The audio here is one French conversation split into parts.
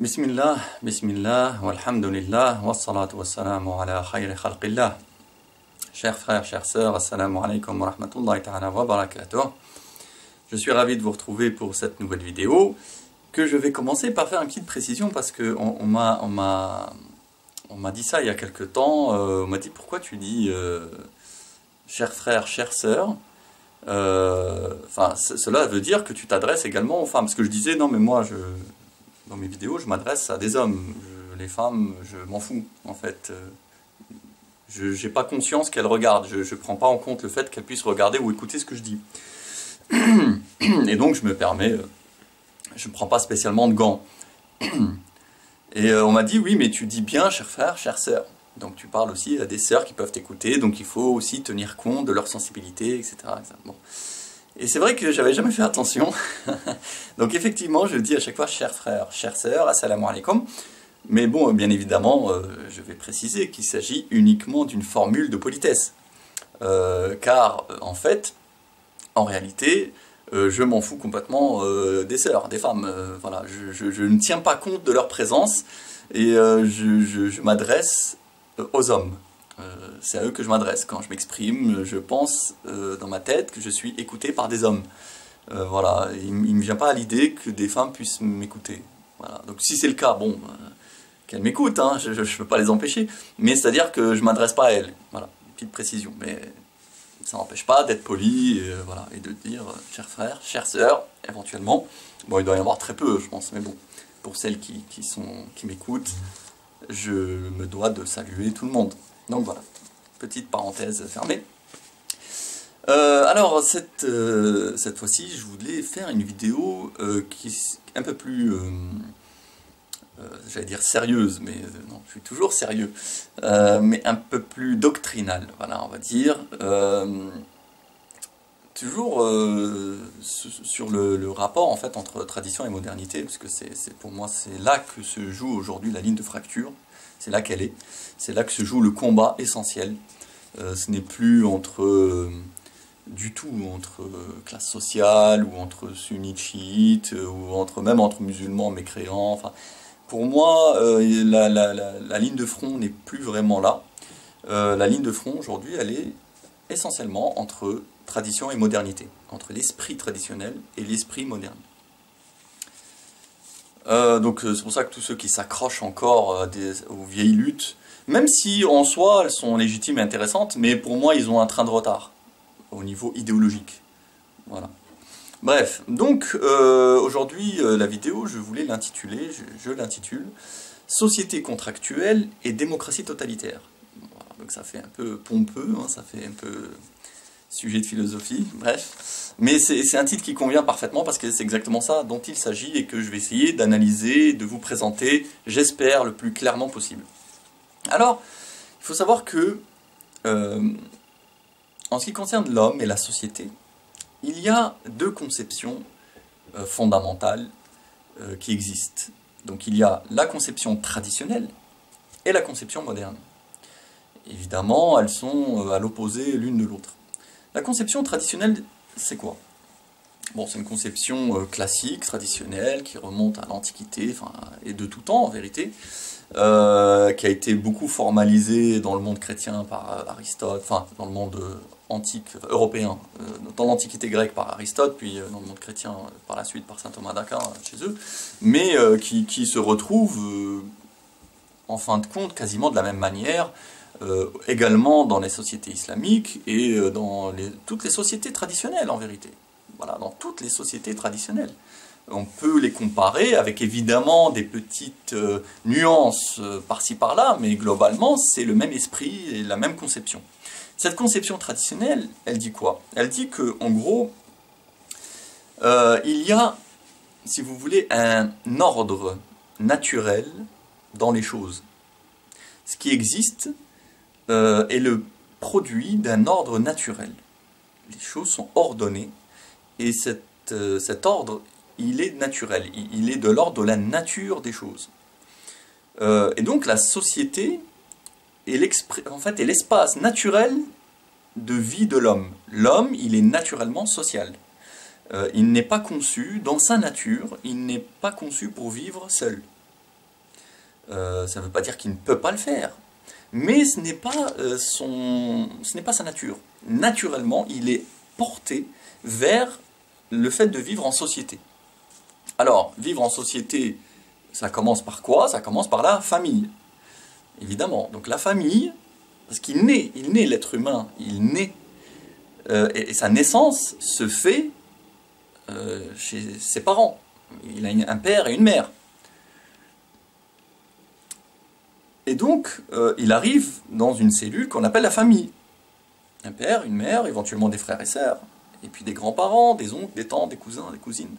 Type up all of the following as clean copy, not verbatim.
Bismillah, Bismillah, walhamdulillah, wassalatu wassalamu ala khayri khalqillah. Chers frères, chères sœurs, assalamu alaikum wa rahmatullahi ta'ala wa barakatuh. Je suis ravi de vous retrouver pour cette nouvelle vidéo, que je vais commencer par faire une petite précision parce que on m'a dit ça il y a quelque temps. On m'a dit pourquoi tu dis chers frères, chères sœurs. Cela veut dire que tu t'adresses également aux femmes. Parce que je disais non mais moi dans mes vidéos je m'adresse à des hommes. Les femmes je m'en fous en fait. Je n'ai pas conscience qu'elles regardent. Je ne prends pas en compte le fait qu'elles puissent regarder ou écouter ce que je dis. Et donc je me permets, je ne prends pas spécialement de gants. Et on m'a dit oui mais tu dis bien chers frères, chères sœurs. Donc tu parles aussi à des sœurs qui peuvent t'écouter, donc il faut aussi tenir compte de leur sensibilité, etc. Bon. Et c'est vrai que j'avais jamais fait attention. Donc effectivement je dis à chaque fois chers frères, chères sœurs, assalamu alaikum. Mais bon, bien évidemment, je vais préciser qu'il s'agit uniquement d'une formule de politesse. Car en fait, en réalité, je m'en fous complètement des sœurs, des femmes. Voilà, je ne tiens pas compte de leur présence et je m'adresse aux hommes. C'est à eux que je m'adresse. Quand je m'exprime, je pense dans ma tête que je suis écouté par des hommes. Voilà, il ne me vient pas à l'idée que des femmes puissent m'écouter. Voilà. Donc si c'est le cas, bon, qu'elles m'écoutent, hein, je ne peux pas les empêcher. Mais c'est-à-dire que je ne m'adresse pas à elles. Voilà, une petite précision. Mais ça n'empêche pas d'être poli voilà, et de dire chers frères, chères sœurs, éventuellement. Bon, il doit y en avoir très peu, je pense, mais bon, pour celles qui m'écoutent, je me dois de saluer tout le monde. Donc voilà, petite parenthèse fermée. Alors, cette fois-ci, je voulais faire une vidéo qui est un peu plus, j'allais dire sérieuse, mais non, je suis toujours sérieux, mais un peu plus doctrinale, voilà, on va dire. Toujours sur le rapport en fait entre tradition et modernité, parce que pour moi c'est là que se joue aujourd'hui la ligne de fracture, c'est là qu'elle est, c'est là que se joue le combat essentiel. Ce n'est plus du tout entre classes sociales ou entre sunnites chiites ou même entre musulmans mécréants. Enfin, pour moi la ligne de front n'est plus vraiment là. La ligne de front aujourd'hui elle est essentiellement entre tradition et modernité, entre l'esprit traditionnel et l'esprit moderne. Donc c'est pour ça que tous ceux qui s'accrochent encore aux vieilles luttes, même si en soi elles sont légitimes et intéressantes, mais pour moi ils ont un train de retard au niveau idéologique. Voilà. Bref, donc aujourd'hui la vidéo je voulais l'intituler, je l'intitule Société contractuelle et démocratie totalitaire. Voilà, donc ça fait un peu pompeux, hein, ça fait un peu sujet de philosophie, bref. Mais c'est un titre qui convient parfaitement parce que c'est exactement ça dont il s'agit et que je vais essayer d'analyser, de vous présenter, j'espère, le plus clairement possible. Alors, il faut savoir que, en ce qui concerne l'homme et la société, il y a deux conceptions fondamentales qui existent. Donc il y a la conception traditionnelle et la conception moderne. Évidemment, elles sont à l'opposé l'une de l'autre. La conception traditionnelle, c'est quoi? Bon, c'est une conception classique, traditionnelle, qui remonte à l'Antiquité, enfin, et de tout temps en vérité, qui a été beaucoup formalisée dans le monde chrétien par Aristote, enfin, dans le monde antique, européen, dans l'Antiquité grecque par Aristote, puis dans le monde chrétien par la suite par saint Thomas d'Aquin chez eux, mais qui se retrouve, en fin de compte, quasiment de la même manière, également dans les sociétés islamiques et dans toutes les sociétés traditionnelles en vérité. Voilà, dans toutes les sociétés traditionnelles. On peut les comparer avec évidemment des petites nuances par-ci par-là, mais globalement c'est le même esprit et la même conception. Cette conception traditionnelle, elle dit quoi? Elle dit que en gros, il y a, si vous voulez, un ordre naturel dans les choses. Ce qui existe est le produit d'un ordre naturel. Les choses sont ordonnées et cet ordre, il est naturel, il est de l'ordre de la nature des choses. Et donc la société est en fait, l'espace naturel de vie de l'homme. L'homme, il est naturellement social. Il n'est pas conçu, dans sa nature, il n'est pas conçu pour vivre seul. Ça ne veut pas dire qu'il ne peut pas le faire. Mais ce n'est pas, ce n'est pas sa nature. Naturellement, il est porté vers le fait de vivre en société. Alors, vivre en société, ça commence par quoi? Ça commence par la famille, évidemment. Donc la famille, parce qu'il naît, l'être humain, il naît, et sa naissance se fait chez ses parents. Il a un père et une mère. Et donc, il arrive dans une cellule qu'on appelle la famille. Un père, une mère, éventuellement des frères et sœurs, et puis des grands-parents, des oncles, des tantes, des cousins, des cousines.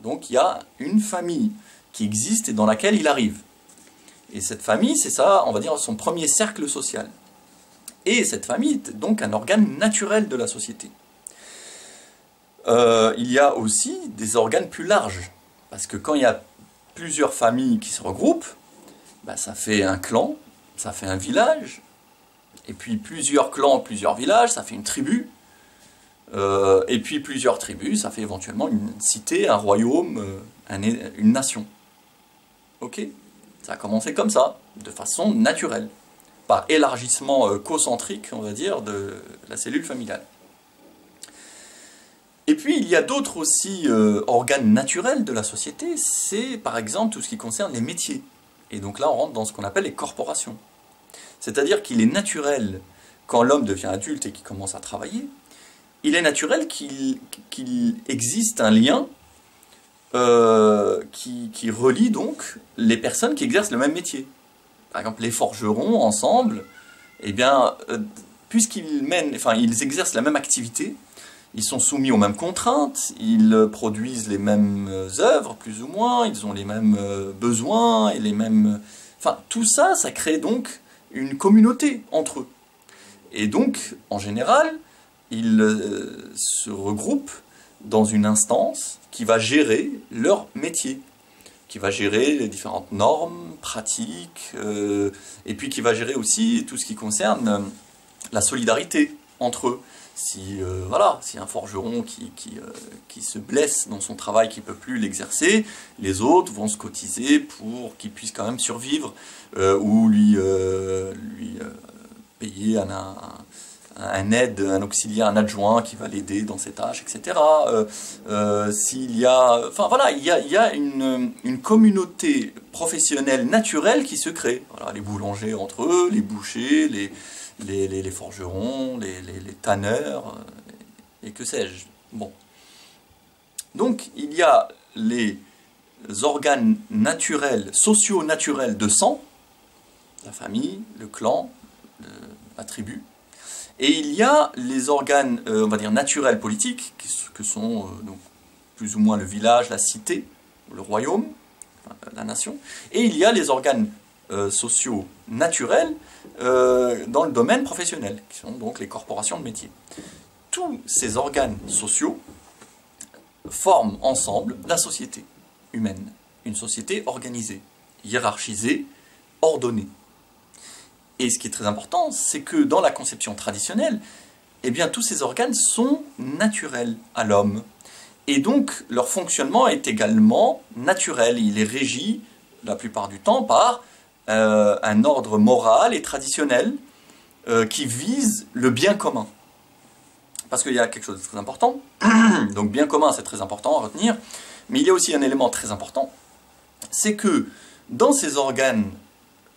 Donc il y a une famille qui existe et dans laquelle il arrive. Et cette famille, c'est ça, on va dire, son premier cercle social. Et cette famille est donc un organe naturel de la société. Il y a aussi des organes plus larges. Parce que quand il y a plusieurs familles qui se regroupent, ben, ça fait un clan, ça fait un village, et puis plusieurs clans, plusieurs villages, ça fait une tribu, et puis plusieurs tribus, ça fait éventuellement une cité, un royaume, une nation. Ok? Ça a commencé comme ça, de façon naturelle, par élargissement concentrique, on va dire, de la cellule familiale. Et puis il y a d'autres aussi organes naturels de la société, c'est par exemple tout ce qui concerne les métiers. Et donc là, on rentre dans ce qu'on appelle les corporations. C'est-à-dire qu'il est naturel, quand l'homme devient adulte et qu'il commence à travailler, il est naturel qu'il existe un lien qui relie donc les personnes qui exercent le même métier. Par exemple, les forgerons, ensemble, eh bien, ils exercent la même activité, ils sont soumis aux mêmes contraintes, ils produisent les mêmes œuvres, plus ou moins, ils ont les mêmes besoins, et les mêmes... Enfin, tout ça, ça crée donc une communauté entre eux. Et donc, en général, ils se regroupent dans une instance qui va gérer leur métier, qui va gérer les différentes normes, pratiques, et puis qui va gérer aussi tout ce qui concerne la solidarité entre eux. Si un forgeron qui se blesse dans son travail, qui ne peut plus l'exercer, les autres vont se cotiser pour qu'il puisse quand même survivre, ou lui payer un aide, un auxiliaire, un adjoint qui va l'aider dans ses tâches, etc. S'il y a... Enfin voilà, il y a une communauté professionnelle naturelle qui se crée. Voilà, les boulangers entre eux, les bouchers, les forgerons, les tanneurs, et que sais-je. Bon. Donc, il y a les organes naturels, socio-naturels de sang, la famille, le clan, la tribu, et il y a les organes, on va dire, naturels politiques, que sont donc, plus ou moins le village, la cité, le royaume, enfin, la nation, et il y a les organes sociaux naturels dans le domaine professionnel, qui sont donc les corporations de métier. Tous ces organes sociaux forment ensemble la société humaine, une société organisée, hiérarchisée, ordonnée. Et ce qui est très important, c'est que dans la conception traditionnelle, eh bien, tous ces organes sont naturels à l'homme. Et donc, leur fonctionnement est également naturel. Il est régi, la plupart du temps, par un ordre moral et traditionnel qui vise le bien commun. Parce qu'il y a quelque chose de très important. Donc, bien commun, c'est très important à retenir. Mais il y a aussi un élément très important, c'est que dans ces organes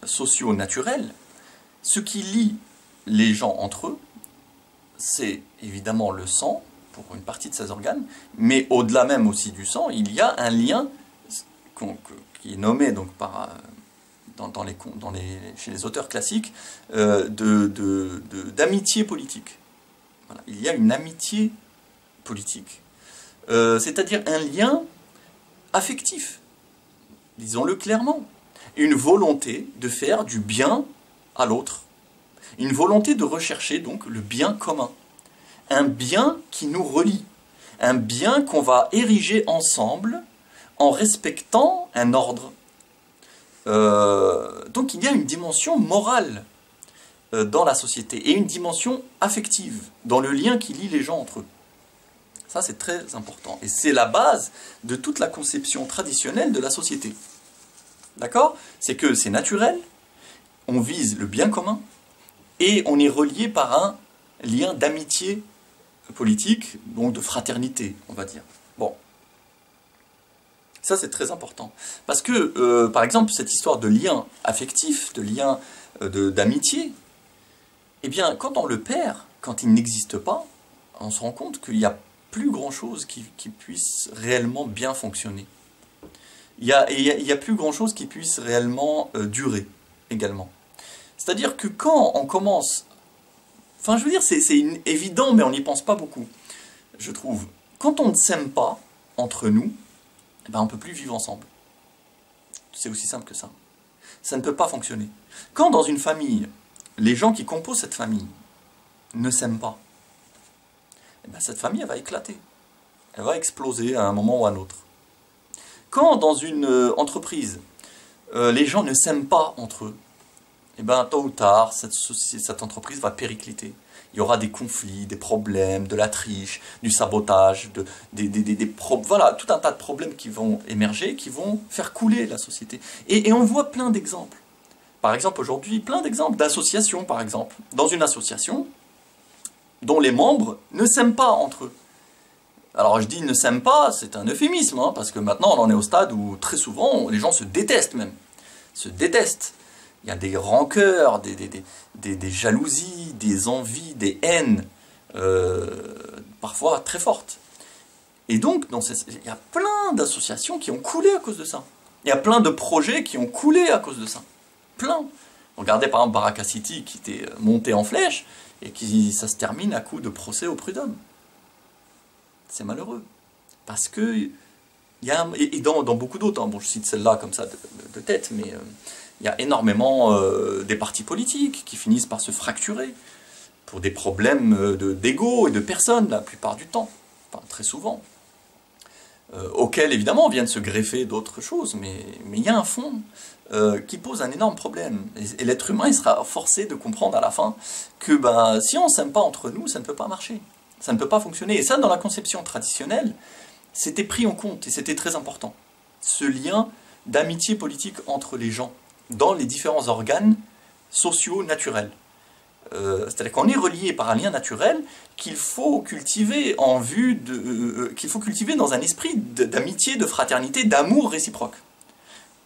sociaux naturels, ce qui lie les gens entre eux, c'est évidemment le sang, pour une partie de ces organes, mais au-delà même aussi du sang, il y a un lien qui est nommé donc, chez les auteurs classiques d'amitié politique. Voilà. Il y a une amitié politique, c'est-à-dire un lien affectif, disons-le clairement, une volonté de faire du bien à l'autre, une volonté de rechercher donc le bien commun, un bien qui nous relie, un bien qu'on va ériger ensemble en respectant un ordre. Donc il y a une dimension morale dans la société et une dimension affective dans le lien qui lie les gens entre eux. Ça c'est très important et c'est la base de toute la conception traditionnelle de la société. D'accord? C'est que c'est naturel, on vise le bien commun, et on est relié par un lien d'amitié politique, donc de fraternité, on va dire. Bon. Ça, c'est très important. Parce que, par exemple, cette histoire de lien affectif, de lien d'amitié, eh bien, quand on le perd, quand il n'existe pas, on se rend compte qu'il n'y a plus grand-chose qui puisse réellement bien fonctionner. Il y a plus grand-chose qui puisse réellement durer, également. C'est-à-dire que quand on commence... Enfin, je veux dire, c'est évident, mais on n'y pense pas beaucoup, je trouve. Quand on ne s'aime pas entre nous, eh ben, on ne peut plus vivre ensemble. C'est aussi simple que ça. Ça ne peut pas fonctionner. Quand dans une famille, les gens qui composent cette famille ne s'aiment pas, eh ben, cette famille elle va éclater. Elle va exploser à un moment ou à un autre. Quand dans une entreprise, les gens ne s'aiment pas entre eux, eh ben, tôt ou tard, cette entreprise va péricliter. Il y aura des conflits, des problèmes, de la triche, du sabotage, voilà, tout un tas de problèmes qui vont émerger, qui vont faire couler la société. Et on voit plein d'exemples. Par exemple, aujourd'hui, plein d'exemples d'associations, par exemple. Dans une association dont les membres ne s'aiment pas entre eux. Alors je dis ne s'aiment pas, c'est un euphémisme, hein, parce que maintenant on en est au stade où très souvent les gens se détestent même. Se détestent. Il y a des rancœurs, des jalousies, des envies, des haines, parfois très fortes. Et donc, il y a plein d'associations qui ont coulé à cause de ça. Il y a plein de projets qui ont coulé à cause de ça. Plein. Regardez par exemple Baraka City qui était monté en flèche et ça se termine à coup de procès au prud'homme. C'est malheureux. Parce que, et dans beaucoup d'autres, hein, bon je cite celle-là comme ça de tête, mais... il y a énormément des partis politiques qui finissent par se fracturer pour des problèmes d'ego et de personnes, la plupart du temps, enfin très souvent, auxquels évidemment viennent se greffer d'autres choses, mais il y a un fond qui pose un énorme problème. Et l'être humain il sera forcé de comprendre à la fin que si on ne s'aime pas entre nous, ça ne peut pas marcher, ça ne peut pas fonctionner. Et ça, dans la conception traditionnelle, c'était pris en compte et c'était très important. Ce lien d'amitié politique entre les gens, dans les différents organes sociaux naturels. C'est-à-dire qu'on est relié par un lien naturel qu'il faut cultiver qu'il faut cultiver dans un esprit d'amitié, de fraternité, d'amour réciproque,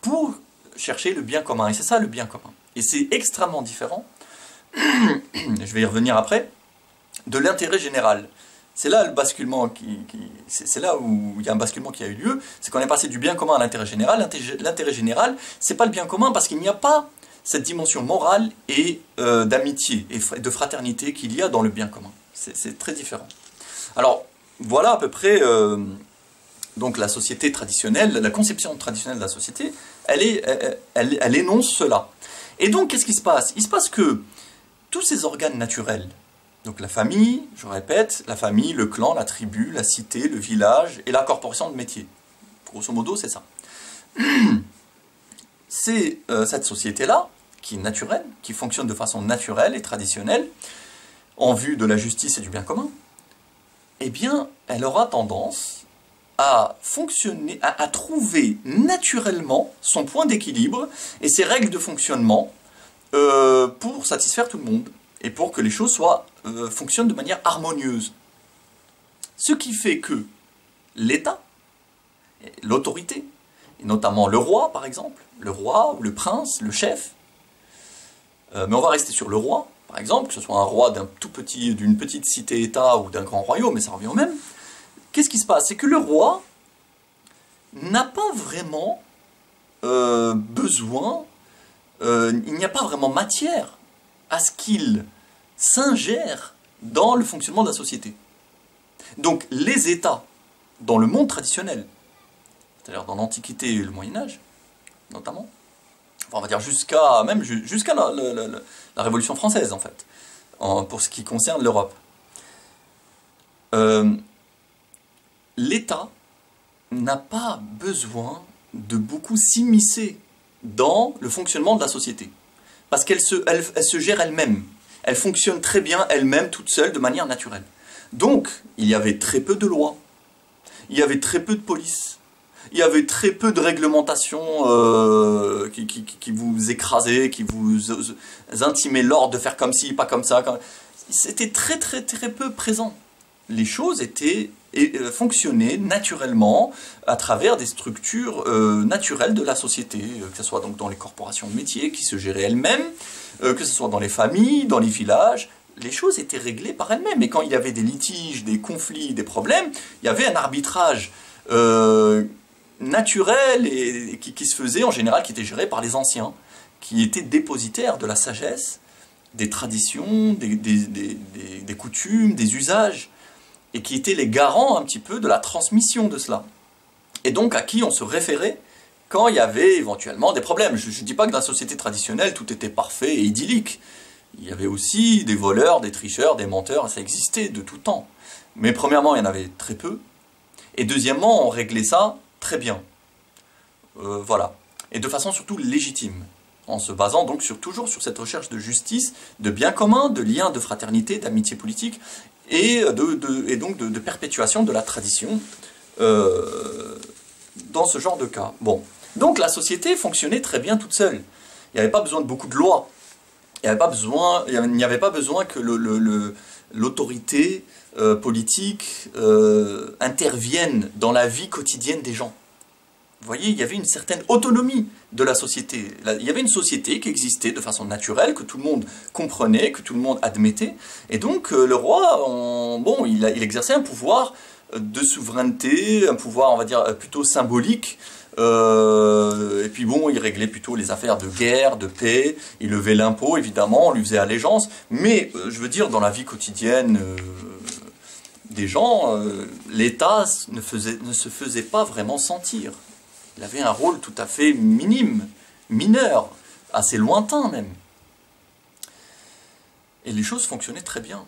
pour chercher le bien commun. Et c'est ça le bien commun. Et c'est extrêmement différent, je vais y revenir après, de l'intérêt général. C'est là le basculement c'est là où il y a un basculement qui a eu lieu, c'est qu'on est passé du bien commun à l'intérêt général. L'intérêt général, c'est pas le bien commun parce qu'il n'y a pas cette dimension morale et d'amitié et de fraternité qu'il y a dans le bien commun. C'est très différent. Alors, voilà à peu près donc la société traditionnelle, la conception traditionnelle de la société, elle énonce cela. Et donc, qu'est-ce qui se passe? Il se passe que tous ces organes naturels, donc la famille, je répète, la famille, le clan, la tribu, la cité, le village et la corporation de métier. Grosso modo, c'est ça. C'est cette société-là, qui est naturelle, qui fonctionne de façon naturelle et traditionnelle, en vue de la justice et du bien commun, eh bien, elle aura tendance à fonctionner, à trouver naturellement son point d'équilibre et ses règles de fonctionnement pour satisfaire tout le monde et pour que les choses fonctionnent de manière harmonieuse. Ce qui fait que l'État, l'autorité, et notamment le roi par exemple, le roi ou le prince, le chef, mais on va rester sur le roi, par exemple, que ce soit un roi d'une petite cité-État ou d'un grand royaume, mais ça revient au même. Qu'est-ce qui se passe? C'est que le roi n'a pas vraiment besoin, il n'y a pas vraiment matière à ce qu'il s'ingère dans le fonctionnement de la société. Donc les États, dans le monde traditionnel, c'est-à-dire dans l'Antiquité et le Moyen-Âge, notamment, enfin, on va dire jusqu'à la Révolution française, en fait, pour ce qui concerne l'Europe. L'État n'a pas besoin de beaucoup s'immiscer dans le fonctionnement de la société. Parce qu'elle se gère elle-même. Elle fonctionne très bien elle-même, toute seule, de manière naturelle. Donc, il y avait très peu de lois. Il y avait très peu de police. Il y avait très peu de réglementations qui vous écrasaient, qui vous intimaient l'ordre de faire comme ci, pas comme ça. C'était très peu présent. Les choses fonctionnaient naturellement à travers des structures naturelles de la société, que ce soit donc dans les corporations de métiers qui se géraient elles-mêmes, que ce soit dans les familles, dans les villages. Les choses étaient réglées par elles-mêmes. Et quand il y avait des litiges, des conflits, des problèmes, il y avait un arbitrage naturel et qui se faisait en général, qui était géré par les anciens, qui étaient dépositaires de la sagesse, des traditions, des coutumes, des usages, et qui étaient les garants un petit peu de la transmission de cela. Et donc à qui on se référait quand il y avait éventuellement des problèmes. Je ne dis pas que dans la société traditionnelle, tout était parfait et idyllique. Il y avait aussi des voleurs, des tricheurs, des menteurs, ça existait de tout temps. Mais premièrement, il y en avait très peu. Et deuxièmement, on réglait ça très bien. Voilà. Et de façon surtout légitime. En se basant donc toujours sur cette recherche de justice, de bien commun, de lien, de fraternité, d'amitié politique, et donc de perpétuation de la tradition dans ce genre de cas. Bon. Donc la société fonctionnait très bien toute seule. Il n'y avait pas besoin de beaucoup de lois. Il n'y avait pas besoin que l'autorité politique intervienne dans la vie quotidienne des gens. Vous voyez, il y avait une certaine autonomie de la société. Il y avait une société qui existait de façon naturelle, que tout le monde comprenait, que tout le monde admettait. Et donc le roi, il exerçait un pouvoir de souveraineté, un pouvoir, on va dire, plutôt symbolique. Et puis bon, il réglait plutôt les affaires de guerre, de paix, il levait l'impôt, évidemment, on lui faisait allégeance, mais je veux dire, dans la vie quotidienne des gens, l'État ne se faisait pas vraiment sentir. Il avait un rôle tout à fait minime, mineur, assez lointain même. Et les choses fonctionnaient très bien.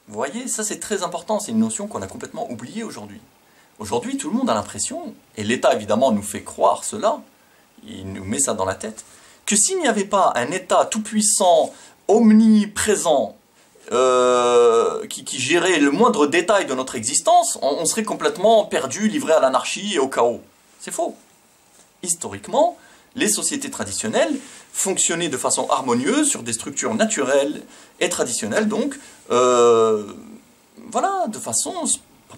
Vous voyez, ça c'est très important, c'est une notion qu'on a complètement oubliée aujourd'hui. Aujourd'hui, tout le monde a l'impression, et l'État évidemment nous fait croire cela, il nous met ça dans la tête, que s'il n'y avait pas un État tout-puissant, omniprésent, qui gérait le moindre détail de notre existence, on serait complètement perdu, livré à l'anarchie et au chaos. C'est faux. Historiquement, les sociétés traditionnelles fonctionnaient de façon harmonieuse sur des structures naturelles et traditionnelles, donc, voilà, de façon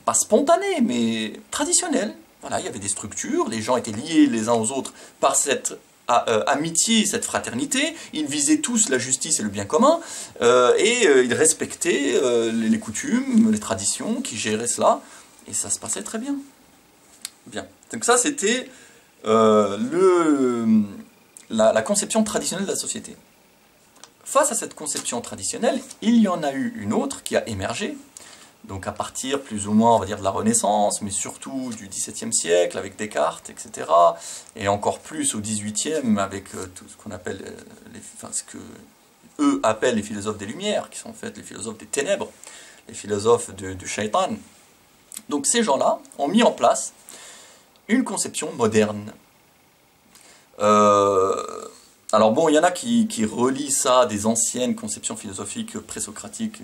pas spontanée, mais traditionnelle. Voilà, il y avait des structures, les gens étaient liés les uns aux autres par cette amitié, cette fraternité, ils visaient tous la justice et le bien commun, et ils respectaient les coutumes, les traditions qui géraient cela, et ça se passait très bien. Bien. Donc ça, c'était la conception traditionnelle de la société. Face à cette conception traditionnelle, il y en a eu une autre qui a émergé, donc à partir plus ou moins, on va dire, de la Renaissance, mais surtout du XVIIe siècle, avec Descartes, etc., et encore plus au XVIIIe, avec tout ce qu'on appelle, ce que eux appellent les philosophes des Lumières, qui sont en fait les philosophes des ténèbres, les philosophes du shaitan. Donc ces gens-là ont mis en place une conception moderne. Alors bon, il y en a qui relient ça à des anciennes conceptions philosophiques présocratiques,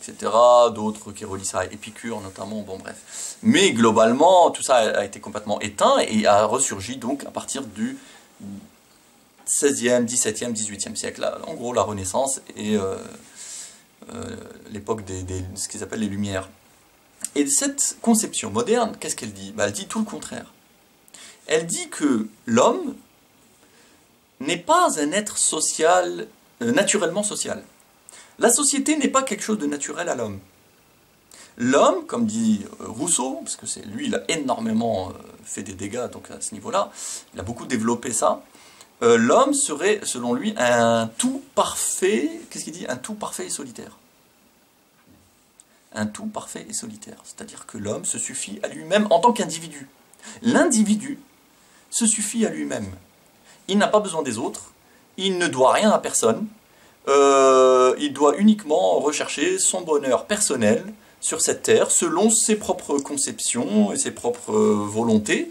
etc. D'autres qui relient ça à Épicure notamment, bon bref. Mais globalement, tout ça a été complètement éteint et a ressurgi donc à partir du XVIe, XVIIe, XVIIIe siècle. Là, en gros, la Renaissance et l'époque de ce qu'ils appellent les Lumières. Et cette conception moderne, qu'est-ce qu'elle dit? Elle dit tout le contraire. Elle dit que l'homme n'est pas un être social, naturellement social. La société n'est pas quelque chose de naturel à l'homme. L'homme, comme dit Rousseau, parce que lui, il a énormément fait des dégâts donc à ce niveau-là, il a beaucoup développé ça, l'homme serait, selon lui, un tout parfait, qu'est-ce qu'il dit? Un tout parfait et solitaire. Un tout parfait et solitaire. C'est-à-dire que l'homme se suffit à lui-même en tant qu'individu. L'individu se suffit à lui-même. Il n'a pas besoin des autres, il ne doit rien à personne, il doit uniquement rechercher son bonheur personnel sur cette terre, selon ses propres conceptions et ses propres volontés.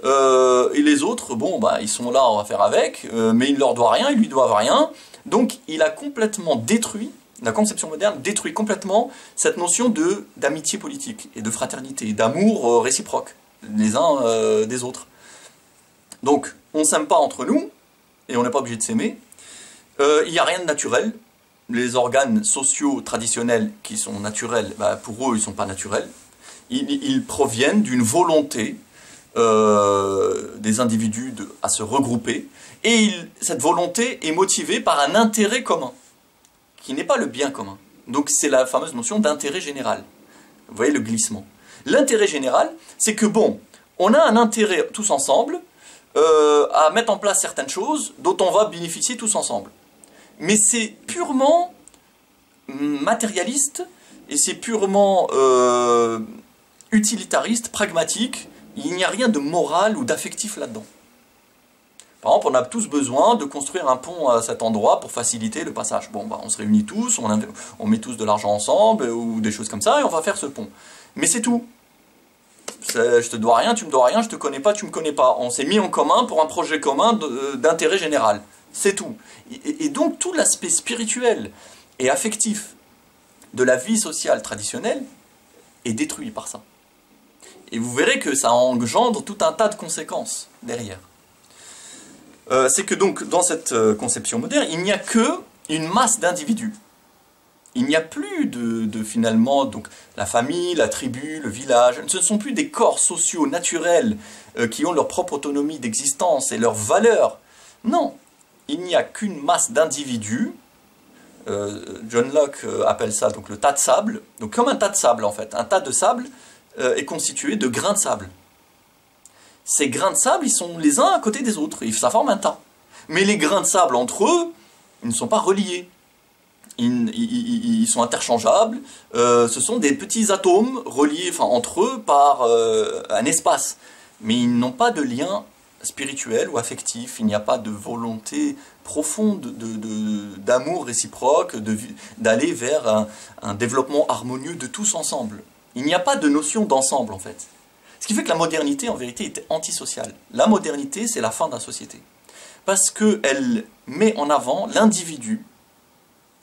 Et les autres, bon, ils sont là, on va faire avec, mais il ne leur doit rien, ils lui doivent rien. Donc il a complètement détruit, la conception moderne détruit complètement cette notion d'amitié politique et de fraternité, d'amour réciproque. les uns des autres. Donc, on ne s'aime pas entre nous, et on n'est pas obligé de s'aimer. Il n'y a rien de naturel. Les organes sociaux traditionnels qui sont naturels, bah, pour eux, ils ne sont pas naturels. Ils proviennent d'une volonté des individus à se regrouper, et cette volonté est motivée par un intérêt commun, qui n'est pas le bien commun. Donc c'est la fameuse notion d'intérêt général. Vous voyez le glissement. L'intérêt général, c'est que bon, on a un intérêt tous ensemble à mettre en place certaines choses dont on va bénéficier tous ensemble. Mais c'est purement matérialiste et c'est purement utilitariste, pragmatique. Il n'y a rien de moral ou d'affectif là-dedans. Par exemple, on a tous besoin de construire un pont à cet endroit pour faciliter le passage. Bon, bah, on se réunit tous, on met tous de l'argent ensemble ou des choses comme ça et on va faire ce pont. Mais c'est tout. Je te dois rien, tu me dois rien, je te connais pas, tu me connais pas. On s'est mis en commun pour un projet commun d'intérêt général. C'est tout. Et donc tout l'aspect spirituel et affectif de la vie sociale traditionnelle est détruit par ça. Et vous verrez que ça engendre tout un tas de conséquences derrière. C'est que donc dans cette conception moderne, il n'y a que une masse d'individus. Il n'y a plus de finalement donc la famille, la tribu, le village. Ce ne sont plus des corps sociaux naturels qui ont leur propre autonomie d'existence et leurs valeurs. Non, il n'y a qu'une masse d'individus. John Locke appelle ça donc le tas de sable. Donc comme un tas de sable en fait, un tas de sable est constitué de grains de sable. Ces grains de sable, ils sont les uns à côté des autres, et ça forme un tas. Mais les grains de sable entre eux, ils ne sont pas reliés. Ils sont interchangeables, ce sont des petits atomes reliés entre eux par un espace. Mais ils n'ont pas de lien spirituel ou affectif, il n'y a pas de volonté profonde d'amour réciproque, d'aller vers un développement harmonieux de tous ensemble. Il n'y a pas de notion d'ensemble en fait. Ce qui fait que la modernité, en vérité, était antisociale. La modernité, c'est la fin de la société. Parce qu'elle met en avant l'individu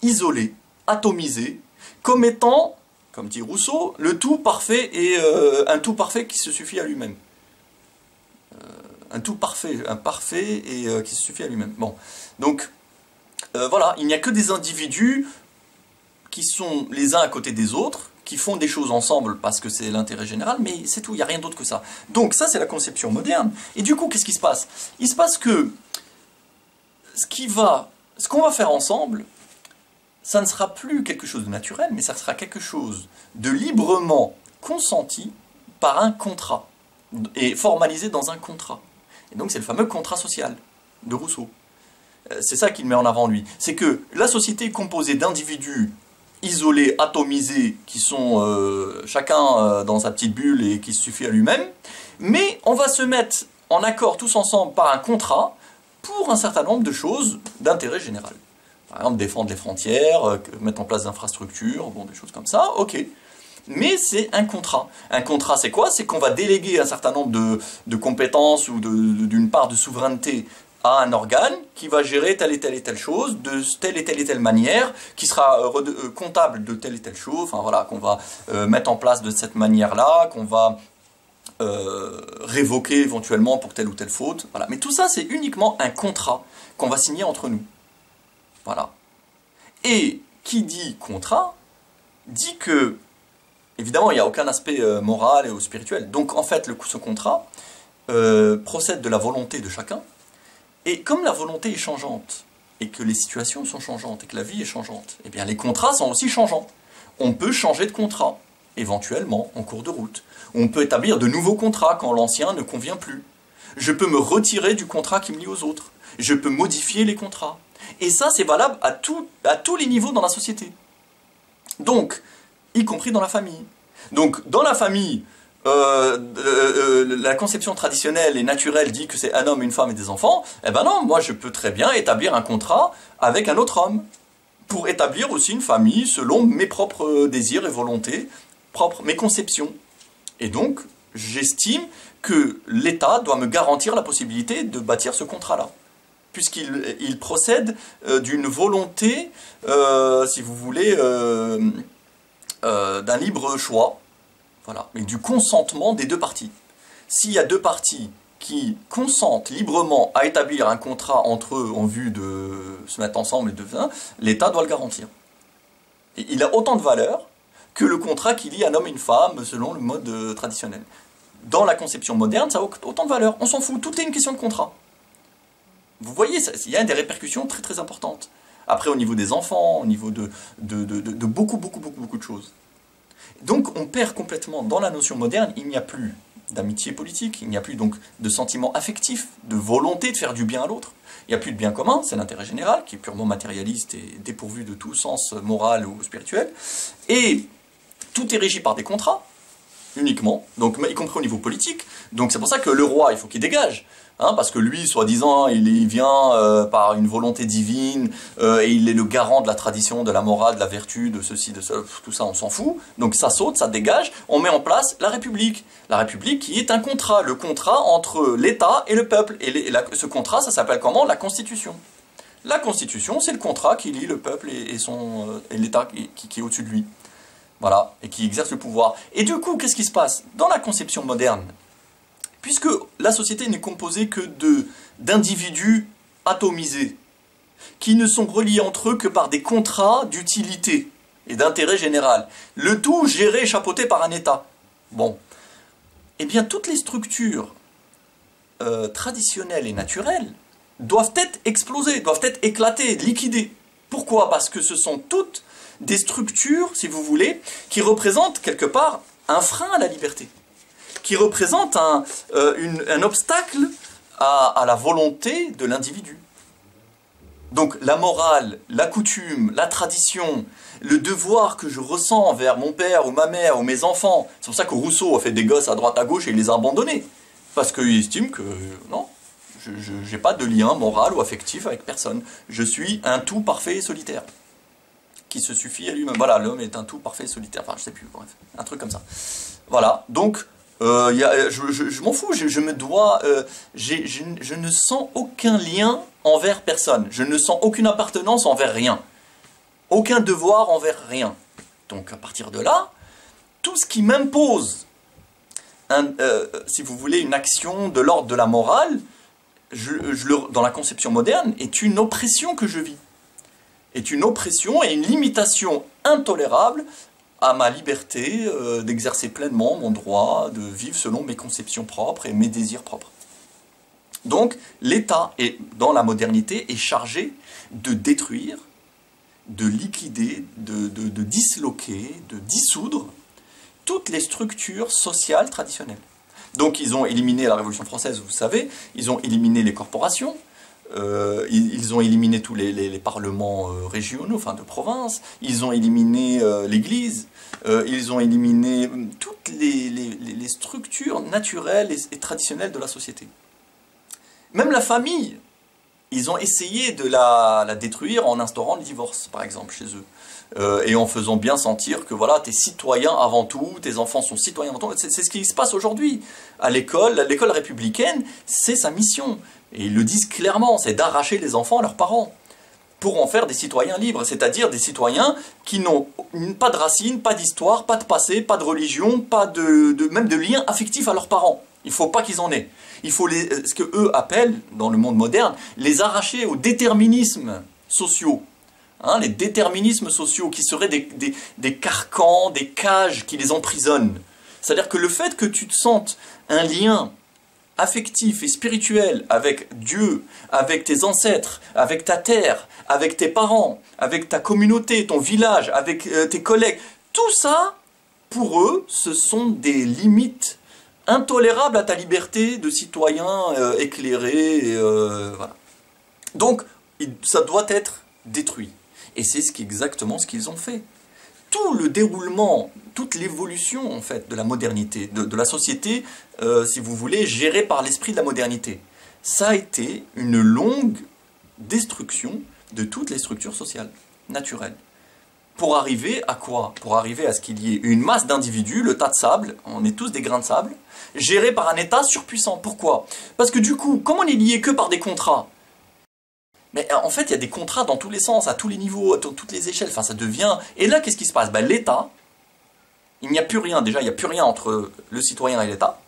isolé, atomisé, comme étant, comme dit Rousseau, le tout parfait et un tout parfait qui se suffit à lui-même. Un tout parfait, un parfait et qui se suffit à lui-même. Bon, donc voilà, il n'y a que des individus qui sont les uns à côté des autres, qui font des choses ensemble parce que c'est l'intérêt général, mais c'est tout, il n'y a rien d'autre que ça. Donc ça, c'est la conception moderne. Et du coup, qu'est-ce qui se passe? Il se passe que ce qu'on va faire ensemble, ça ne sera plus quelque chose de naturel, mais ça sera quelque chose de librement consenti par un contrat, et formalisé dans un contrat. Et donc c'est le fameux contrat social de Rousseau. C'est ça qu'il met en avant lui. C'est que la société est composée d'individus isolés, atomisés, qui sont chacun dans sa petite bulle et qui se suffit à lui-même, mais on va se mettre en accord tous ensemble par un contrat pour un certain nombre de choses d'intérêt général. Par exemple, défendre les frontières, mettre en place des infrastructures, bon, des choses comme ça, ok. Mais c'est un contrat. Un contrat, c'est quoi? C'est qu'on va déléguer un certain nombre de compétences ou d'une part de souveraineté à un organe qui va gérer telle et telle chose, de telle et telle manière, qui sera comptable de telle et telle chose, enfin voilà, qu'on va mettre en place de cette manière-là, qu'on va révoquer éventuellement pour telle ou telle faute. Voilà. Mais tout ça, c'est uniquement un contrat qu'on va signer entre nous. Voilà. Et qui dit contrat, dit que, évidemment, il n'y a aucun aspect moral ou spirituel. Donc, en fait, ce contrat procède de la volonté de chacun. Et comme la volonté est changeante, et que les situations sont changeantes, et que la vie est changeante, eh bien, les contrats sont aussi changeants. On peut changer de contrat, éventuellement, en cours de route. On peut établir de nouveaux contrats quand l'ancien ne convient plus. Je peux me retirer du contrat qui me lie aux autres. Je peux modifier les contrats. Et ça, c'est valable à tous les niveaux dans la société. Donc, y compris dans la famille. Donc, dans la famille, la conception traditionnelle et naturelle dit que c'est un homme, une femme et des enfants. Eh ben non, moi je peux très bien établir un contrat avec un autre homme. Pour établir aussi une famille selon mes propres désirs et volontés, mes conceptions. Et donc, j'estime que l'État doit me garantir la possibilité de bâtir ce contrat-là. Puisqu'il procède d'une volonté, si vous voulez, d'un libre choix, voilà, mais du consentement des deux parties. s'il y a deux parties qui consentent librement à établir un contrat entre eux en vue de se mettre ensemble et de l'État doit le garantir. Et il a autant de valeur que le contrat qui lie un homme et une femme selon le mode traditionnel. Dans la conception moderne, ça a autant de valeur. On s'en fout, tout est une question de contrat. Vous voyez, il y a des répercussions très très importantes. Après, au niveau des enfants, au niveau de beaucoup de choses. Donc, on perd complètement, dans la notion moderne, il n'y a plus d'amitié politique, il n'y a plus donc de sentiments affectifs, de volonté de faire du bien à l'autre. Il n'y a plus de bien commun, c'est l'intérêt général, qui est purement matérialiste et dépourvu de tout sens moral ou spirituel. Et tout est régi par des contrats, uniquement, donc, y compris au niveau politique. Donc c'est pour ça que le roi, il faut qu'il dégage. Hein, parce que lui, soi-disant, il vient par une volonté divine, et il est le garant de la tradition, de la morale, de la vertu, de ceci, de ça, tout ça, on s'en fout. Donc ça saute, ça dégage, on met en place la République. La République qui est un contrat, le contrat entre l'État et le peuple. Et ce contrat, ça s'appelle comment? La Constitution. La Constitution, c'est le contrat qui lie le peuple et l'État qui est au-dessus de lui. Voilà, et qui exerce le pouvoir. Et du coup, qu'est-ce qui se passe? Dans la conception moderne, puisque la société n'est composée que d'individus atomisés, qui ne sont reliés entre eux que par des contrats d'utilité et d'intérêt général. Le tout géré et chapeauté par un État. Bon. Eh bien, toutes les structures traditionnelles et naturelles doivent être explosées, doivent être éclatées, liquidées. Pourquoi? Parce que ce sont toutes des structures, si vous voulez, qui représentent quelque part un frein à la liberté, qui représentent un obstacle à la volonté de l'individu. Donc la morale, la coutume, la tradition, le devoir que je ressens envers mon père ou ma mère ou mes enfants, c'est pour ça que Rousseau a fait des gosses à droite à gauche et il les a abandonnés, parce qu'il estime que non, je n'ai pas de lien moral ou affectif avec personne, je suis un tout parfait et solitaire, qui se suffit à lui-même. Voilà, l'homme est un tout parfait et solitaire, enfin je sais plus, bref, un truc comme ça. Voilà, donc je m'en fous, je me dois, je ne sens aucun lien envers personne, je ne sens aucune appartenance envers rien, aucun devoir envers rien. Donc à partir de là, tout ce qui m'impose, si vous voulez, une action de l'ordre de la morale, dans la conception moderne, est une oppression que je vis. Est une oppression et une limitation intolérable à ma liberté d'exercer pleinement mon droit de vivre selon mes conceptions propres et mes désirs propres. Donc l'État, dans la modernité, est chargé de détruire, de liquider, de disloquer, de dissoudre toutes les structures sociales traditionnelles. Donc ils ont éliminé la Révolution française, vous savez, ils ont éliminé les corporations, ils ont éliminé tous les parlements régionaux, enfin de province, ils ont éliminé l'Église, ils ont éliminé toutes les structures naturelles et traditionnelles de la société. Même la famille, ils ont essayé de la détruire en instaurant le divorce, par exemple, chez eux. Et en faisant bien sentir que voilà, t'es citoyen avant tout, tes enfants sont citoyens avant tout. C'est ce qui se passe aujourd'hui. À l'école républicaine, c'est sa mission. Et ils le disent clairement, c'est d'arracher les enfants à leurs parents pour en faire des citoyens libres, c'est-à-dire des citoyens qui n'ont pas de racines, pas d'histoire, pas de passé, pas de religion, pas même de lien affectif à leurs parents. Il ne faut pas qu'ils en aient. Il faut ce qu'eux appellent, dans le monde moderne, les arracher aux déterminismes sociaux. Hein, les déterminismes sociaux qui seraient des carcans, des cages qui les emprisonnent. C'est-à-dire que le fait que tu te sentes un lien affectif et spirituel avec Dieu, avec tes ancêtres, avec ta terre, avec tes parents, avec ta communauté, ton village, avec tes collègues, tout ça, pour eux, ce sont des limites intolérables à ta liberté de citoyen éclairé. Voilà. Donc, ça doit être détruit. Et c'est exactement ce qu'ils ont fait. Tout le déroulement, toute l'évolution en fait de la modernité, de la société, si vous voulez, gérée par l'esprit de la modernité, ça a été une longue destruction de toutes les structures sociales, naturelles. Pour arriver à quoi? Pour arriver à ce qu'il y ait une masse d'individus, le tas de sable, on est tous des grains de sable, gérés par un État surpuissant. Pourquoi? Parce que du coup, comme on est lié que par des contrats, mais en fait, il y a des contrats dans tous les sens, à tous les niveaux, à toutes les échelles. Enfin, ça devient... Et là, qu'est-ce qui se passe? Ben, l'État, il n'y a plus rien. Déjà, il n'y a plus rien entre le citoyen et l'État.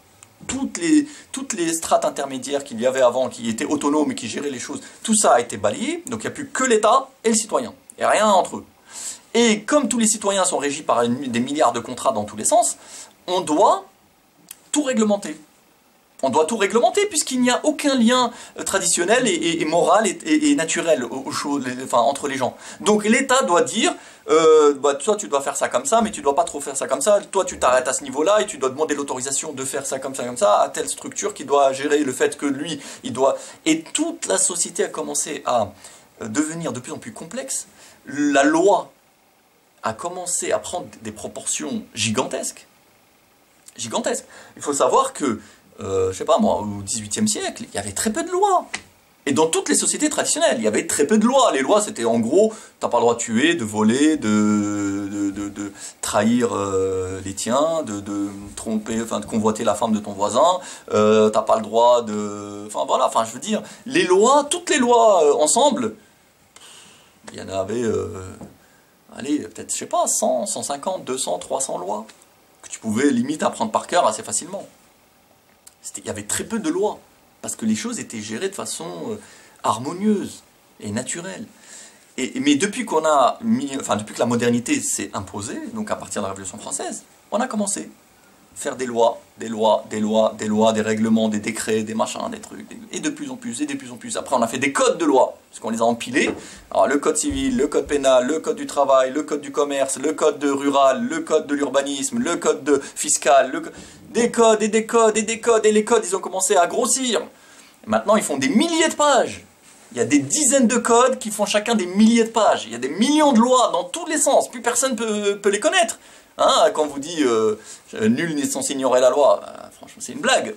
toutes les strates intermédiaires qu'il y avait avant, qui étaient autonomes et qui géraient les choses, tout ça a été balayé, donc il n'y a plus que l'État et le citoyen, et rien entre eux. Et comme tous les citoyens sont régis par des milliards de contrats dans tous les sens, on doit tout réglementer. On doit tout réglementer puisqu'il n'y a aucun lien traditionnel et moral et naturel entre les gens. Donc l'État doit dire, toi tu dois faire ça comme ça, mais tu ne dois pas trop faire ça comme ça, toi tu t'arrêtes à ce niveau-là et tu dois demander l'autorisation de faire ça, comme ça, à telle structure qui doit gérer le fait que lui, il doit... Et toute la société a commencé à devenir de plus en plus complexe. La loi a commencé à prendre des proportions gigantesques. Gigantesques. Il faut savoir que je sais pas moi, au XVIIIe siècle, il y avait très peu de lois. Et dans toutes les sociétés traditionnelles, il y avait très peu de lois. Les lois, c'était en gros, t'as pas le droit de tuer, de voler, de trahir les tiens, de tromper, enfin de convoiter la femme de ton voisin. T'as pas le droit de... Enfin voilà, enfin je veux dire, les lois, toutes les lois ensemble, il y en avait, allez, peut-être, je sais pas, 100, 150, 200, 300 lois, que tu pouvais limite apprendre par cœur assez facilement. Il y avait très peu de lois, parce que les choses étaient gérées de façon harmonieuse et naturelle. Mais depuis qu'on a depuis que la modernité s'est imposée, donc à partir de la Révolution française, on a commencé à faire des lois, des règlements, des décrets, des machins, des trucs, et de plus en plus, et de plus en plus. Après, on a fait des codes de loi, parce qu'on les a empilés. Alors, le code civil, le code pénal, le code du travail, le code du commerce, le code rural, le code de l'urbanisme, le code fiscal, des codes et des codes et des codes, et les codes, ils ont commencé à grossir. Et maintenant, ils font des milliers de pages. Il y a des dizaines de codes qui font chacun des milliers de pages. Il y a des millions de lois dans tous les sens. Plus personne peut les connaître. Hein, quand on vous dit nul n'est censé ignorer la loi, franchement, c'est une blague.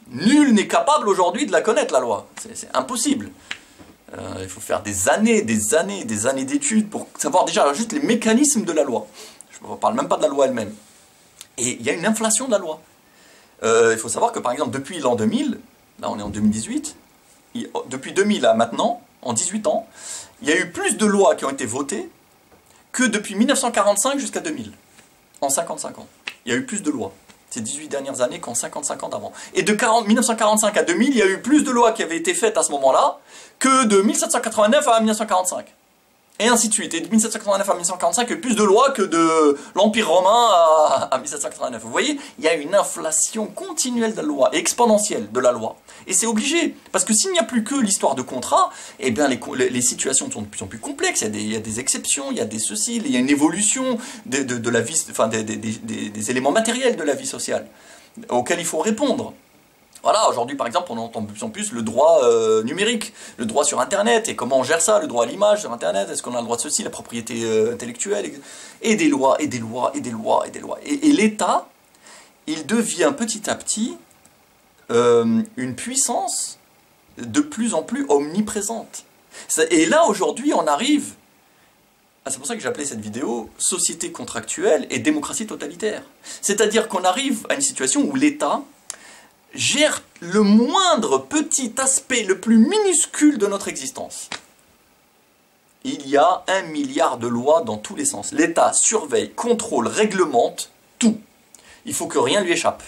Nul n'est capable aujourd'hui de la connaître, la loi. C'est impossible. Il faut faire des années d'études pour savoir déjà juste les mécanismes de la loi. Je ne parle même pas de la loi elle-même. Et il y a une inflation de la loi. Il faut savoir que par exemple depuis l'an 2000, là on est en 2018, depuis 2000 à maintenant, en 18 ans, il y a eu plus de lois qui ont été votées que depuis 1945 jusqu'à 2000. En 55 ans. Il y a eu plus de lois ces 18 dernières années qu'en 55 ans d'avant. Et de 1945 à 2000, il y a eu plus de lois qui avaient été faites à ce moment-là que de 1789 à 1945. Et ainsi de suite. Et de 1789 à 1945, il y a eu plus de lois que de l'Empire romain à 1789. Vous voyez, il y a une inflation continuelle de la loi, exponentielle de la loi. Et c'est obligé, parce que s'il n'y a plus que l'histoire de contrat, eh bien les situations sont de plus en plus complexes, il y a des exceptions, il y a des ceci, il y a une évolution de la vie, enfin des éléments matériels de la vie sociale, auxquels il faut répondre. Voilà, aujourd'hui par exemple, on entend de plus en plus le droit numérique, le droit sur Internet, et comment on gère ça, le droit à l'image sur Internet, est-ce qu'on a le droit de ceci, la propriété intellectuelle, et des lois, et des lois, et des lois, et des lois. Et l'État, il devient petit à petit une puissance de plus en plus omniprésente. Et là, aujourd'hui, on arrive, c'est pour ça que j'ai appelé cette vidéo « Société contractuelle et démocratie totalitaire ». C'est-à-dire qu'on arrive à une situation où l'État gère le moindre petit aspect, le plus minuscule de notre existence. Il y a 1 milliard de lois dans tous les sens. L'État surveille, contrôle, réglemente tout. Il faut que rien lui échappe.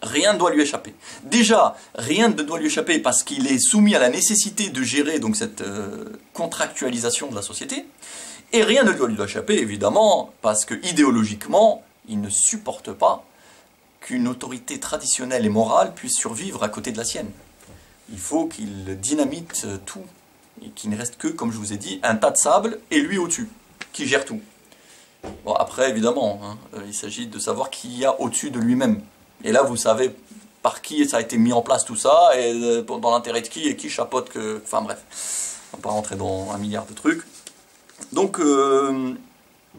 Rien ne doit lui échapper. Déjà, rien ne doit lui échapper parce qu'il est soumis à la nécessité de gérer donc, cette contractualisation de la société. Et rien ne doit lui échapper, évidemment, parce que idéologiquement, il ne supporte pas qu'une autorité traditionnelle et morale puisse survivre à côté de la sienne. Il faut qu'il dynamite tout, et qu'il ne reste que, comme je vous ai dit, un tas de sable et lui au-dessus, qui gère tout. Bon, après, évidemment, il s'agit de savoir qui y a au-dessus de lui-même. Et là, vous savez par qui ça a été mis en place tout ça, et dans l'intérêt de qui, et qui chapeaute que... Enfin bref, on ne va pas rentrer dans 1 milliard de trucs. Donc,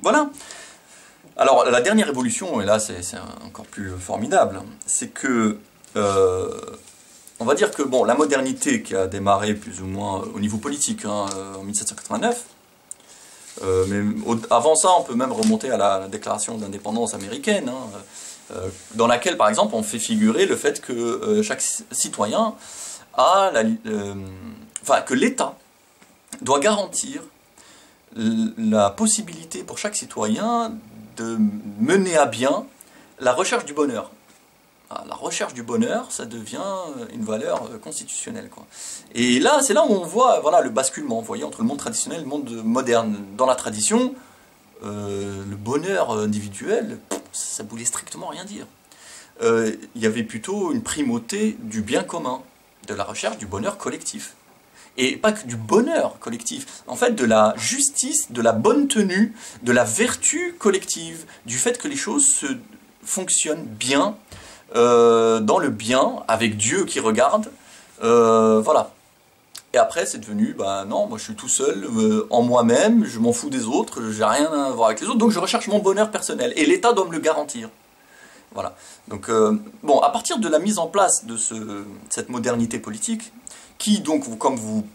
voilà. Alors, la dernière évolution, et là c'est encore plus formidable, c'est que, on va dire que bon, la modernité qui a démarré plus ou moins au niveau politique en 1789, mais avant ça on peut même remonter à la déclaration d'indépendance américaine, dans laquelle par exemple on fait figurer le fait que chaque citoyen a, enfin que l'État doit garantir la possibilité pour chaque citoyen de mener à bien la recherche du bonheur. la recherche du bonheur, ça devient une valeur constitutionnelle, quoi. Et là, c'est là où on voit voilà, le basculement, vous voyez, entre le monde traditionnel et le monde moderne. Dans la tradition, le bonheur individuel, ça voulait strictement rien dire. Il y avait plutôt une primauté du bien commun, de la recherche du bonheur collectif. Et pas que du bonheur collectif, en fait de la justice, de la bonne tenue, de la vertu collective, du fait que les choses fonctionnent bien, dans le bien, avec Dieu qui regarde, voilà. Et après c'est devenu, bah non, moi je suis tout seul, en moi-même, je m'en fous des autres, j'ai rien à voir avec les autres, donc je recherche mon bonheur personnel, et l'État doit me le garantir. Voilà. Donc, bon, à partir de la mise en place de cette modernité politique, qui donc, comme vous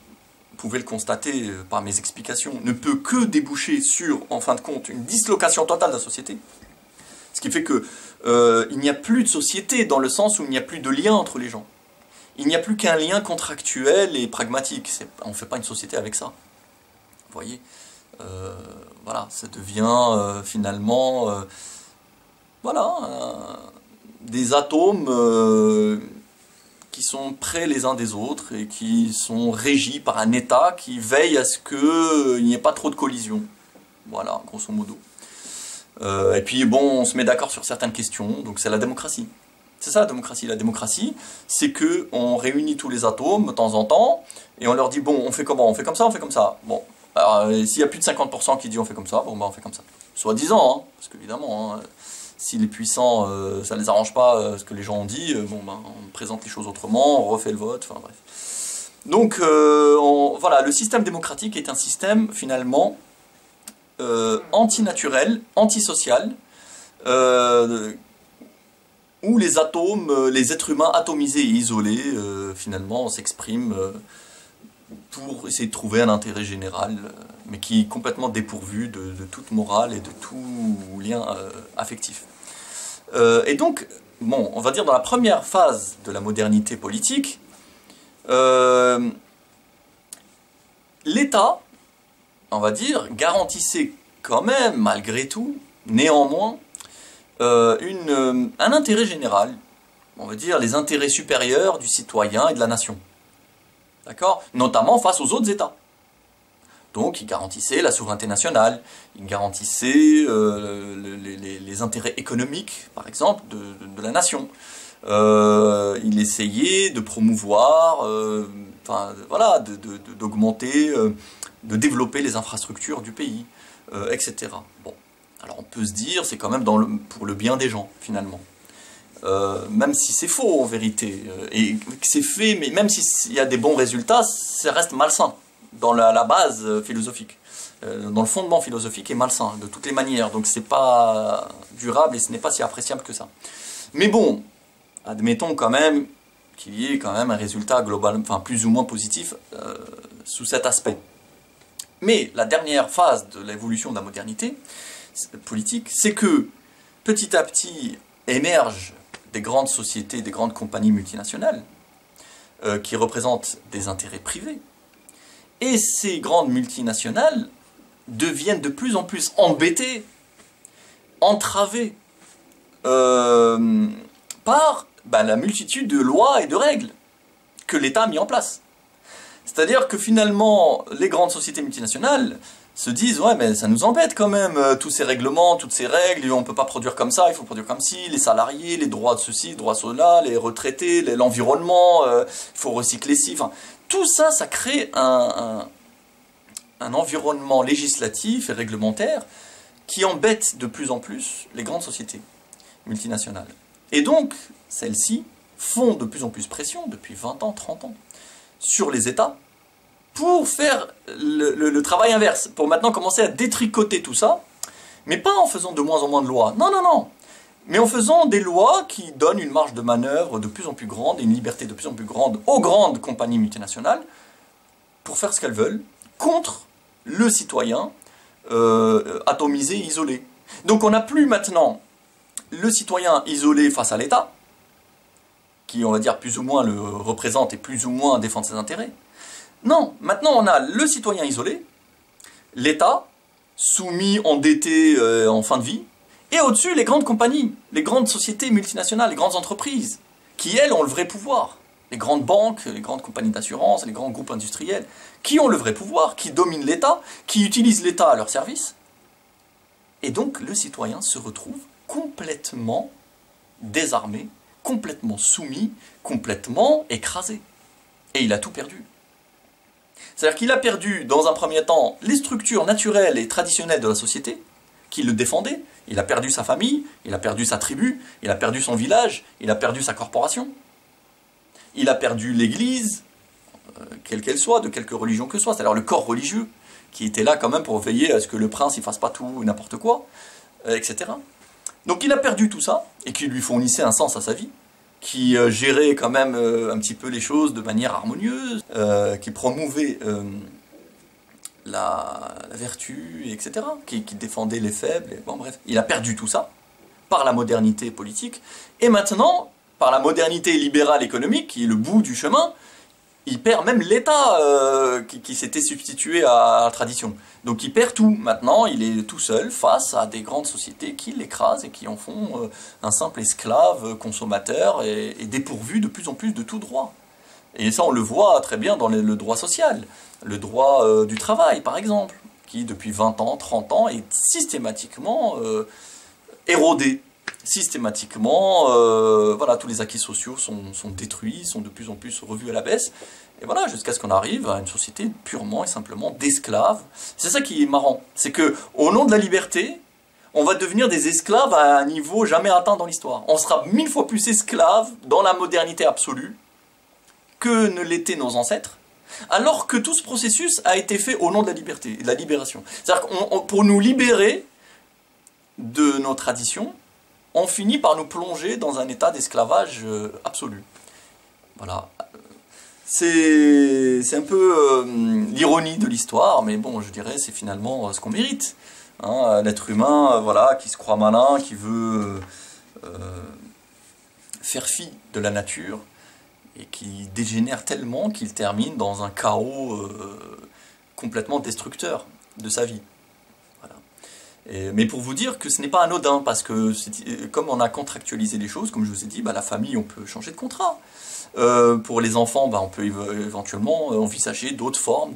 pouvez le constater par mes explications, ne peut que déboucher sur, en fin de compte, une dislocation totale de la société, ce qui fait que il n'y a plus de société dans le sens où il n'y a plus de lien entre les gens. Il n'y a plus qu'un lien contractuel et pragmatique. On ne fait pas une société avec ça. Vous voyez, voilà, ça devient finalement... voilà, des atomes qui sont près les uns des autres et qui sont régis par un État qui veille à ce qu'il n'y ait pas trop de collision. Voilà, grosso modo. Et puis bon, on se met d'accord sur certaines questions, donc c'est la démocratie. C'est ça la démocratie. La démocratie, c'est qu'on réunit tous les atomes de temps en temps et on leur dit, bon, on fait comment? On fait comme ça, on fait comme ça. Bon, alors s'il y a plus de 50% qui dit on fait comme ça, bon, bah on fait comme ça. Soi-disant, hein, parce qu'évidemment... hein, si les puissants, ça ne les arrange pas ce que les gens ont dit, bon, ben, on présente les choses autrement, on refait le vote, enfin bref. Donc, voilà, le système démocratique est un système, finalement, antinaturel, antisocial, où les atomes, les êtres humains atomisés et isolés, finalement, s'expriment pour essayer de trouver un intérêt général, mais qui est complètement dépourvu de toute morale et de tout lien affectif. Et donc, bon, on va dire dans la première phase de la modernité politique, l'État, on va dire, garantissait quand même, malgré tout, néanmoins, un intérêt général, on va dire les intérêts supérieurs du citoyen et de la nation. D'accord? Notamment face aux autres États. Donc, il garantissait la souveraineté nationale, il garantissait les intérêts économiques, par exemple, de la nation. Il essayait de promouvoir, enfin, voilà, d'augmenter, de développer les infrastructures du pays, etc. Bon, alors on peut se dire, c'est quand même pour le bien des gens, finalement. Même si c'est faux en vérité, et que c'est fait, mais même s'il y a des bons résultats, ça reste malsain dans la base philosophique, dans le fondement philosophique est malsain de toutes les manières, donc c'est pas durable et ce n'est pas si appréciable que ça. Mais bon, admettons quand même qu'il y ait quand même un résultat global, enfin plus ou moins positif sous cet aspect. Mais la dernière phase de l'évolution de la modernité politique, c'est que petit à petit émergent des grandes sociétés, des grandes compagnies multinationales qui représentent des intérêts privés. Et ces grandes multinationales deviennent de plus en plus embêtées, entravées par la multitude de lois et de règles que l'État a mis en place. C'est-à-dire que finalement, les grandes sociétés multinationales se disent « ouais, mais ça nous embête quand même, tous ces règlements, toutes ces règles, on ne peut pas produire comme ça, il faut produire comme ci, les salariés, les droits de ceci, les droits de cela, les retraités, l'environnement, il faut recycler ci, enfin... » Tout ça, ça crée un environnement législatif et réglementaire qui embête de plus en plus les grandes sociétés multinationales. Et donc, celles-ci font de plus en plus pression, depuis 20 ans, 30 ans, sur les États, pour faire le travail inverse, pour maintenant commencer à détricoter tout ça, mais pas en faisant de moins en moins de lois, non, non, non, mais en faisant des lois qui donnent une marge de manœuvre de plus en plus grande et une liberté de plus en plus grande aux grandes compagnies multinationales pour faire ce qu'elles veulent contre le citoyen atomisé, isolé. Donc on n'a plus maintenant le citoyen isolé face à l'État, qui on va dire plus ou moins le représente et plus ou moins défend ses intérêts. Non, maintenant on a le citoyen isolé, l'État soumis, endetté en fin de vie, Et au-dessus, les grandes compagnies, les grandes sociétés multinationales, les grandes entreprises, qui, elles, ont le vrai pouvoir. Les grandes banques, les grandes compagnies d'assurance, les grands groupes industriels, qui ont le vrai pouvoir, qui dominent l'État, qui utilisent l'État à leur service. Et donc, le citoyen se retrouve complètement désarmé, complètement soumis, complètement écrasé. Et il a tout perdu. C'est-à-dire qu'il a perdu, dans un premier temps, les structures naturelles et traditionnelles de la société, qui le défendaient. Il a perdu sa famille, il a perdu sa tribu, il a perdu son village, il a perdu sa corporation. Il a perdu l'église, quelle qu'elle soit, de quelque religion que ce soit, c'est-à-dire le corps religieux, qui était là quand même pour veiller à ce que le prince ne fasse pas tout n'importe quoi, etc. Donc il a perdu tout ça, et qui lui fournissait un sens à sa vie, qui gérait quand même un petit peu les choses de manière harmonieuse, qui promouvait la vertu, etc., qui défendait les faibles, et, bon bref. Il a perdu tout ça, par la modernité politique, et maintenant, par la modernité libérale économique, qui est le bout du chemin, il perd même l'État qui s'était substitué à la tradition. Donc il perd tout. Maintenant, il est tout seul face à des grandes sociétés qui l'écrasent et qui en font un simple esclave consommateur et dépourvu de plus en plus de tout droit. Et ça, on le voit très bien dans le droit social. Le droit du travail, par exemple, qui depuis 20 ans, 30 ans, est systématiquement érodé. Systématiquement, voilà, tous les acquis sociaux sont détruits, sont de plus en plus revus à la baisse, et voilà, jusqu'à ce qu'on arrive à une société purement et simplement d'esclaves. C'est ça qui est marrant, c'est que au nom de la liberté, on va devenir des esclaves à un niveau jamais atteint dans l'histoire. On sera 1000 fois plus esclaves dans la modernité absolue que ne l'étaient nos ancêtres, alors que tout ce processus a été fait au nom de la liberté, de la libération. C'est-à-dire que pour nous libérer de nos traditions, on finit par nous plonger dans un état d'esclavage absolu. Voilà. C'est un peu l'ironie de l'histoire, mais bon, je dirais, c'est finalement ce qu'on mérite. Hein, l'être humain, voilà, qui se croit malin, qui veut faire fi de la nature, et qui dégénère tellement qu'il termine dans un chaos complètement destructeur de sa vie. Mais pour vous dire que ce n'est pas anodin, parce que comme on a contractualisé les choses, comme je vous ai dit, bah, la famille, on peut changer de contrat. Pour les enfants, bah, on peut éventuellement envisager d'autres formes.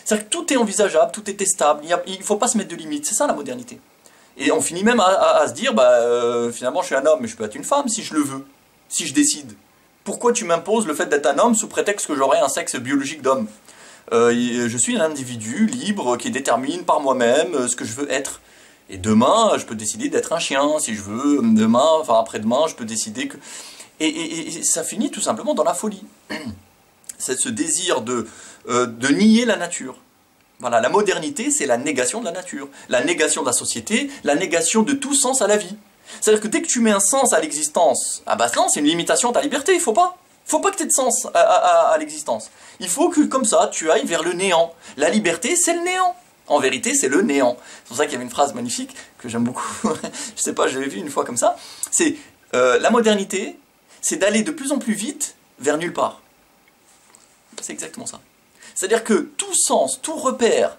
C'est-à-dire que tout est envisageable, tout est testable, il ne faut pas se mettre de limites, c'est ça la modernité. Et on finit même à se dire, bah, finalement je suis un homme, mais je peux être une femme si je le veux, si je décide. Pourquoi tu m'imposes le fait d'être un homme sous prétexte que j'aurai un sexe biologique d'homme? Je suis un individu libre qui détermine par moi-même ce que je veux être. Et demain, je peux décider d'être un chien, si je veux. Demain, enfin après-demain, je peux décider que... Et ça finit tout simplement dans la folie. C'est ce désir de nier la nature. Voilà, la modernité, c'est la négation de la nature. La négation de la société, la négation de tout sens à la vie. C'est-à-dire que dès que tu mets un sens à l'existence, ah bah non, c'est une limitation de ta liberté, il faut pas. Il faut pas que tu aies de sens à l'existence. Il faut que, comme ça, tu ailles vers le néant. La liberté, c'est le néant. En vérité, c'est le néant. C'est pour ça qu'il y avait une phrase magnifique que j'aime beaucoup. Je sais pas, je l'avais vue une fois comme ça. C'est la modernité, c'est d'aller de plus en plus vite vers nulle part. C'est exactement ça. C'est-à-dire que tout sens, tout repère,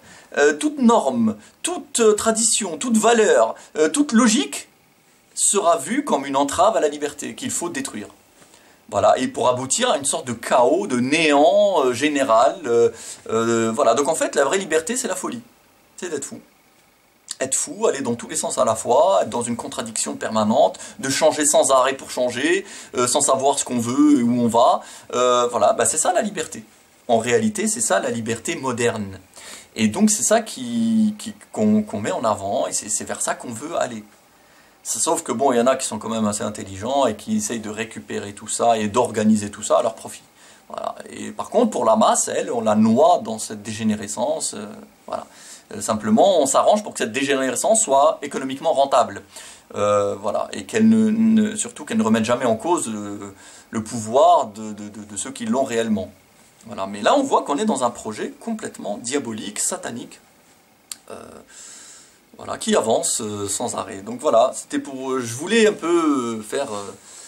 toute norme, toute tradition, toute valeur, toute logique sera vue comme une entrave à la liberté qu'il faut détruire. Voilà, et pour aboutir à une sorte de chaos, de néant général. Voilà, donc en fait, la vraie liberté, c'est la folie. C'est d'être fou. Être fou, aller dans tous les sens à la fois, être dans une contradiction permanente, de changer sans arrêt pour changer, sans savoir ce qu'on veut et où on va. Voilà, bah c'est ça la liberté. En réalité, c'est ça la liberté moderne. Et donc c'est ça qu'on met en avant, et c'est vers ça qu'on veut aller. Sauf que bon, il y en a qui sont quand même assez intelligents et qui essayent de récupérer tout ça et d'organiser tout ça à leur profit. Voilà. Et par contre, pour la masse, elle, on la noie dans cette dégénérescence. Voilà. Simplement, on s'arrange pour que cette dégénérescence soit économiquement rentable. Voilà. Et surtout qu'elle ne remette jamais en cause le pouvoir de ceux qui l'ont réellement. Voilà. Mais là, on voit qu'on est dans un projet complètement diabolique, satanique. Voilà, qui avance sans arrêt. Donc voilà, c'était pour... je voulais un peu faire...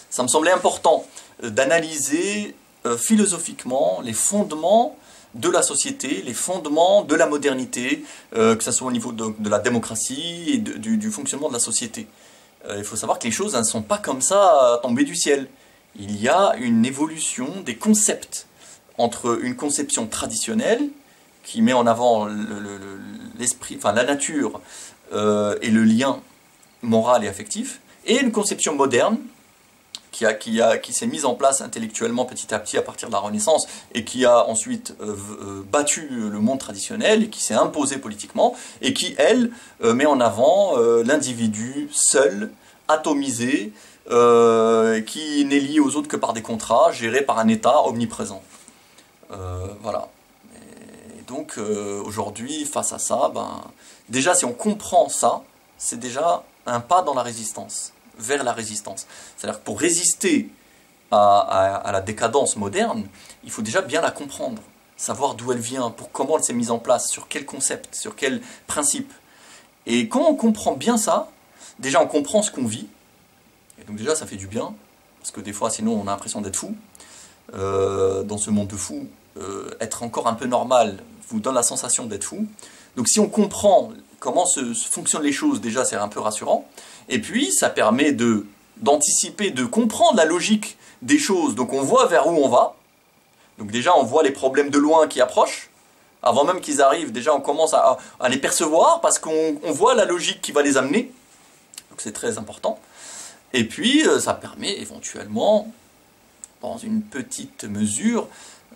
ça me semblait important d'analyser philosophiquement les fondements de la société, les fondements de la modernité, que ce soit au niveau de la démocratie et du fonctionnement de la société. il faut savoir que les choses ne sont pas comme ça tombées du ciel. Il y a une évolution des concepts entre une conception traditionnelle qui met en avant l'esprit, enfin la nature et le lien moral et affectif, et une conception moderne qui s'est mise en place intellectuellement petit à petit à partir de la Renaissance et qui a ensuite battu le monde traditionnel et qui s'est imposée politiquement et qui, elle, met en avant l'individu seul, atomisé, qui n'est lié aux autres que par des contrats, gérés par un État omniprésent. Voilà. Et donc, aujourd'hui, face à ça, déjà, si on comprend ça, c'est déjà un pas dans la résistance, vers la résistance. C'est-à-dire que pour résister à la décadence moderne, il faut déjà bien la comprendre, savoir d'où elle vient, comment elle s'est mise en place, sur quel concept, sur quel principe. Et quand on comprend bien ça, déjà on comprend ce qu'on vit, et donc déjà ça fait du bien, parce que des fois sinon on a l'impression d'être fou. Dans ce monde de fous, être encore un peu normal vous donne la sensation d'être fou. Donc si on comprend comment fonctionnent les choses, déjà c'est un peu rassurant. Et puis ça permet d'anticiper, de comprendre la logique des choses. Donc on voit vers où on va. Donc déjà on voit les problèmes de loin qui approchent. Avant même qu'ils arrivent, déjà on commence à les percevoir parce qu'on voit la logique qui va les amener. Donc c'est très important. Et puis ça permet éventuellement, dans une petite mesure,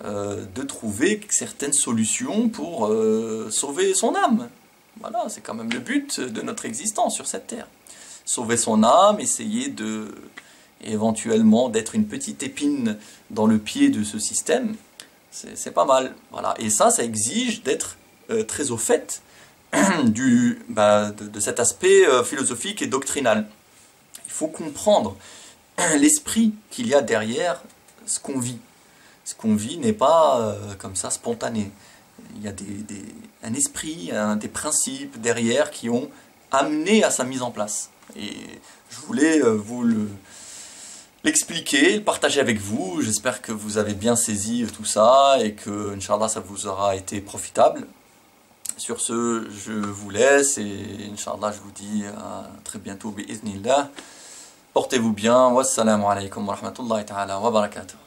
de trouver certaines solutions pour sauver son âme. Voilà, c'est quand même le but de notre existence sur cette terre. Sauver son âme, essayer éventuellement d'être une petite épine dans le pied de ce système, c'est pas mal. Voilà. Et ça exige d'être très au fait de cet aspect philosophique et doctrinal. Il faut comprendre l'esprit qu'il y a derrière ce qu'on vit. Ce qu'on vit n'est pas comme ça spontané. Il y a un esprit, des principes derrière qui ont amené à sa mise en place. Et je voulais vous l'expliquer, le partager avec vous. J'espère que vous avez bien saisi tout ça et que, Inch'Allah, ça vous aura été profitable. Sur ce, je vous laisse et Inch'Allah, je vous dis à très bientôt. Bi'idhnillah. Portez-vous bien. Wassalamu alaikum wa rahmatullahi ta'ala wa barakatuh.